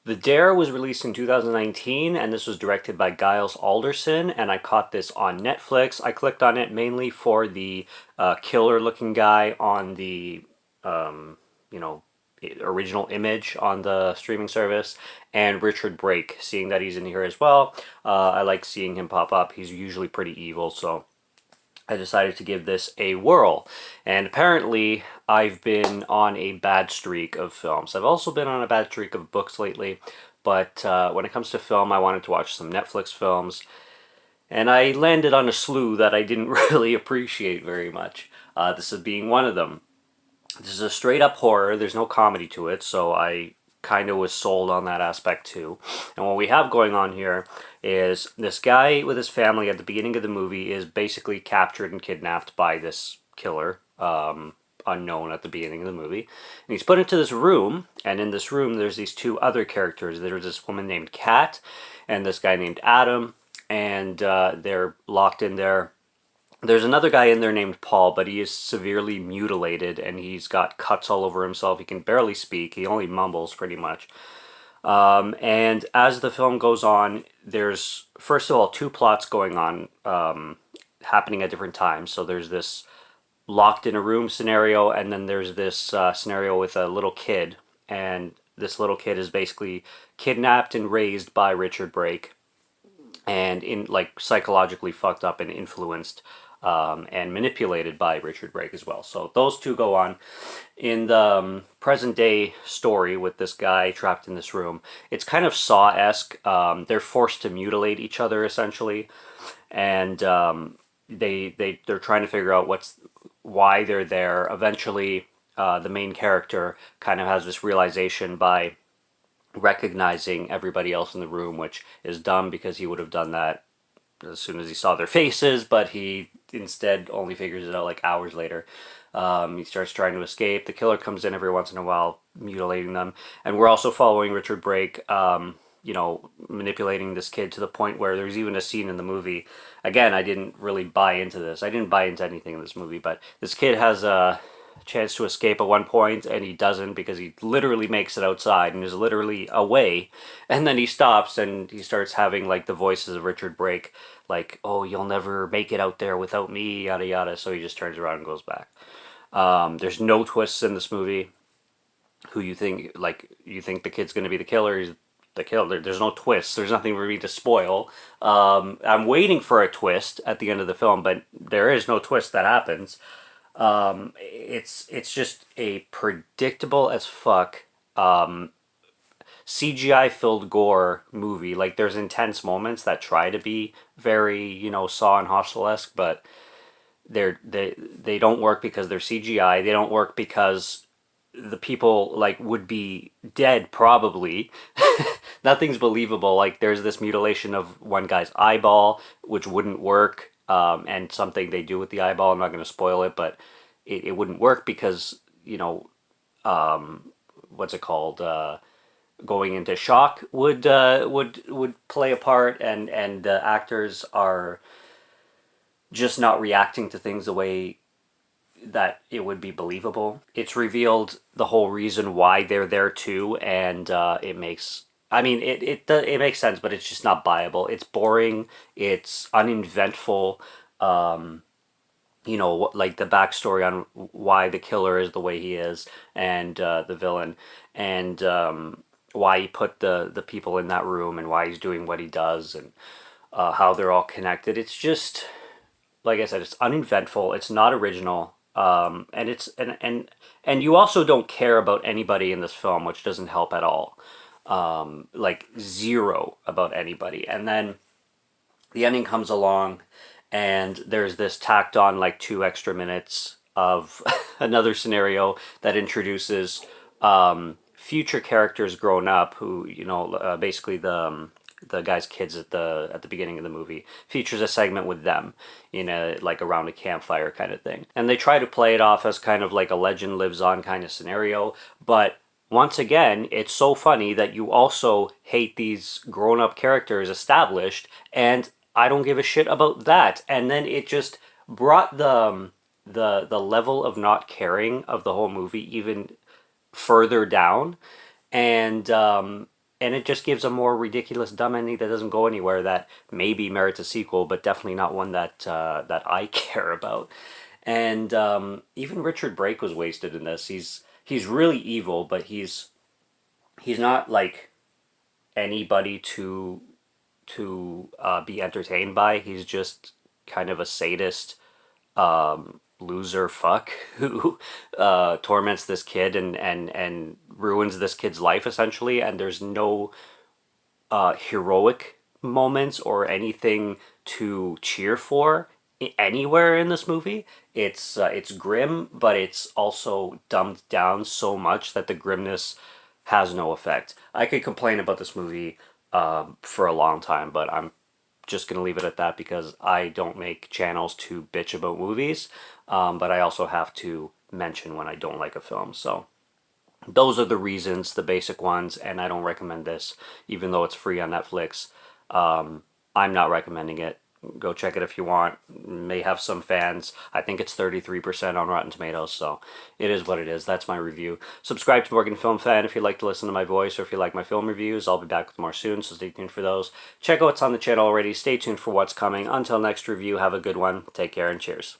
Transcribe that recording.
The Dare was released in 2019, and this was directed by Giles Alderson, and I caught this on Netflix. I clicked on it mainly for the killer-looking guy on the, um, you know, original image on the streaming service, and Richard Brake, seeing that he's in here as well. I like seeing him pop up. He's usually pretty evil, so I decided to give this a whirl. And apparently, I've been on a bad streak of films. I've also been on a bad streak of books lately, but when it comes to film, I wanted to watch some Netflix films, and I landed on a slew that I didn't really appreciate very much. This is being one of them. This is a straight up horror, there's no comedy to it, so I kind of was sold on that aspect too. And what we have going on here is this guy with his family at the beginning of the movie is basically captured and kidnapped by this killer, unknown at the beginning of the movie. And he's put into this room, and in this room there's these two other characters. There's this woman named Kat and this guy named Adam, and they're locked in there. There's another guy in there named Paul, but he is severely mutilated and he's got cuts all over himself. He can barely speak. He only mumbles pretty much. And as the film goes on, there's, first of all, two plots going on, happening at different times. So there's this locked in a room scenario, and then there's this scenario with a little kid. And this little kid is basically kidnapped and raised by Richard Brake, and psychologically fucked up and influenced and manipulated by Richard Brake as well. So those two go on. In the present day story with this guy trapped in this room, it's kind of Saw-esque. They're forced to mutilate each other essentially, and they're trying to figure out why they're there. Eventually, the main character kind of has this realization by recognizing everybody else in the room, which is dumb because he would have done that as soon as he saw their faces, but he instead only figures it out like hours later. He starts trying to escape. The killer comes in every once in a while, mutilating them. And we're also following Richard Brake, manipulating this kid to the point where there's even a scene in the movie. Again, I didn't really buy into this. I didn't buy into anything in this movie, but this kid has a chance to escape at one point, and he doesn't because he literally makes it outside and is literally away, and then he stops and he starts having like the voices of Richard Brake, like, oh, you'll never make it out there without me, yada yada. So he just turns around and goes back. There's no twists in this movie. Who you think the kid's going to be the killer? He's the killer. There's no twists. There's nothing for me to spoil. I'm waiting for a twist at the end of the film, but there is no twist that happens. It's just a predictable as fuck CGI filled gore movie. Like, there's intense moments that try to be very, Saw and Hostel-esque, but they don't work because they're CGI. They don't work because the people would be dead probably. Nothing's believable. Like, there's this mutilation of one guy's eyeball which wouldn't work. And something they do with the eyeball, I'm not going to spoil it, but it wouldn't work because, what's it called? Going into shock would play a part, and the actors are just not reacting to things the way that it would be believable. It's revealed the whole reason why they're there too, and it makes... it makes sense, but it's just not buyable. It's boring. It's uneventful. Like the backstory on why the killer is the way he is, and the villain, and why he put the people in that room, and why he's doing what he does, and how they're all connected. It's just, like I said, it's uneventful. It's not original. And it's and you also don't care about anybody in this film, which doesn't help at all. Zero about anybody. And then the ending comes along, and there's this tacked on 2 extra minutes of another scenario that introduces future characters grown up who, basically the guy's kids at the beginning of the movie, features a segment with them in around a campfire kind of thing. And they try to play it off as kind of like a legend lives on kind of scenario, but once again, it's so funny that you also hate these grown-up characters established, and I don't give a shit about that. And then it just brought the level of not caring of the whole movie even further down. And and it just gives a more ridiculous, dumb ending that doesn't go anywhere. That maybe merits a sequel, but definitely not one that I care about. And even Richard Brake was wasted in this. He's really evil, but he's not like anybody to be entertained by. He's just kind of a sadist loser fuck who torments this kid and ruins this kid's life essentially. And there's no heroic moments or anything to cheer for anywhere in this movie. It's grim, but it's also dumbed down so much that the grimness has no effect. I could complain about this movie for a long time, but I'm just gonna leave it at that because I don't make channels to bitch about movies, but I also have to mention when I don't like a film. So those are the reasons, the basic ones, and I don't recommend this, even though it's free on Netflix. I'm not recommending it. Go check it if you want. May have some fans. I think it's 33% on Rotten Tomatoes, so it is what it is. That's my review. Subscribe to Morgan Film Fan if you'd like to listen to my voice or if you like my film reviews. I'll be back with more soon, so stay tuned for those. Check out what's on the channel already. Stay tuned for what's coming. Until next review, have a good one. Take care and cheers.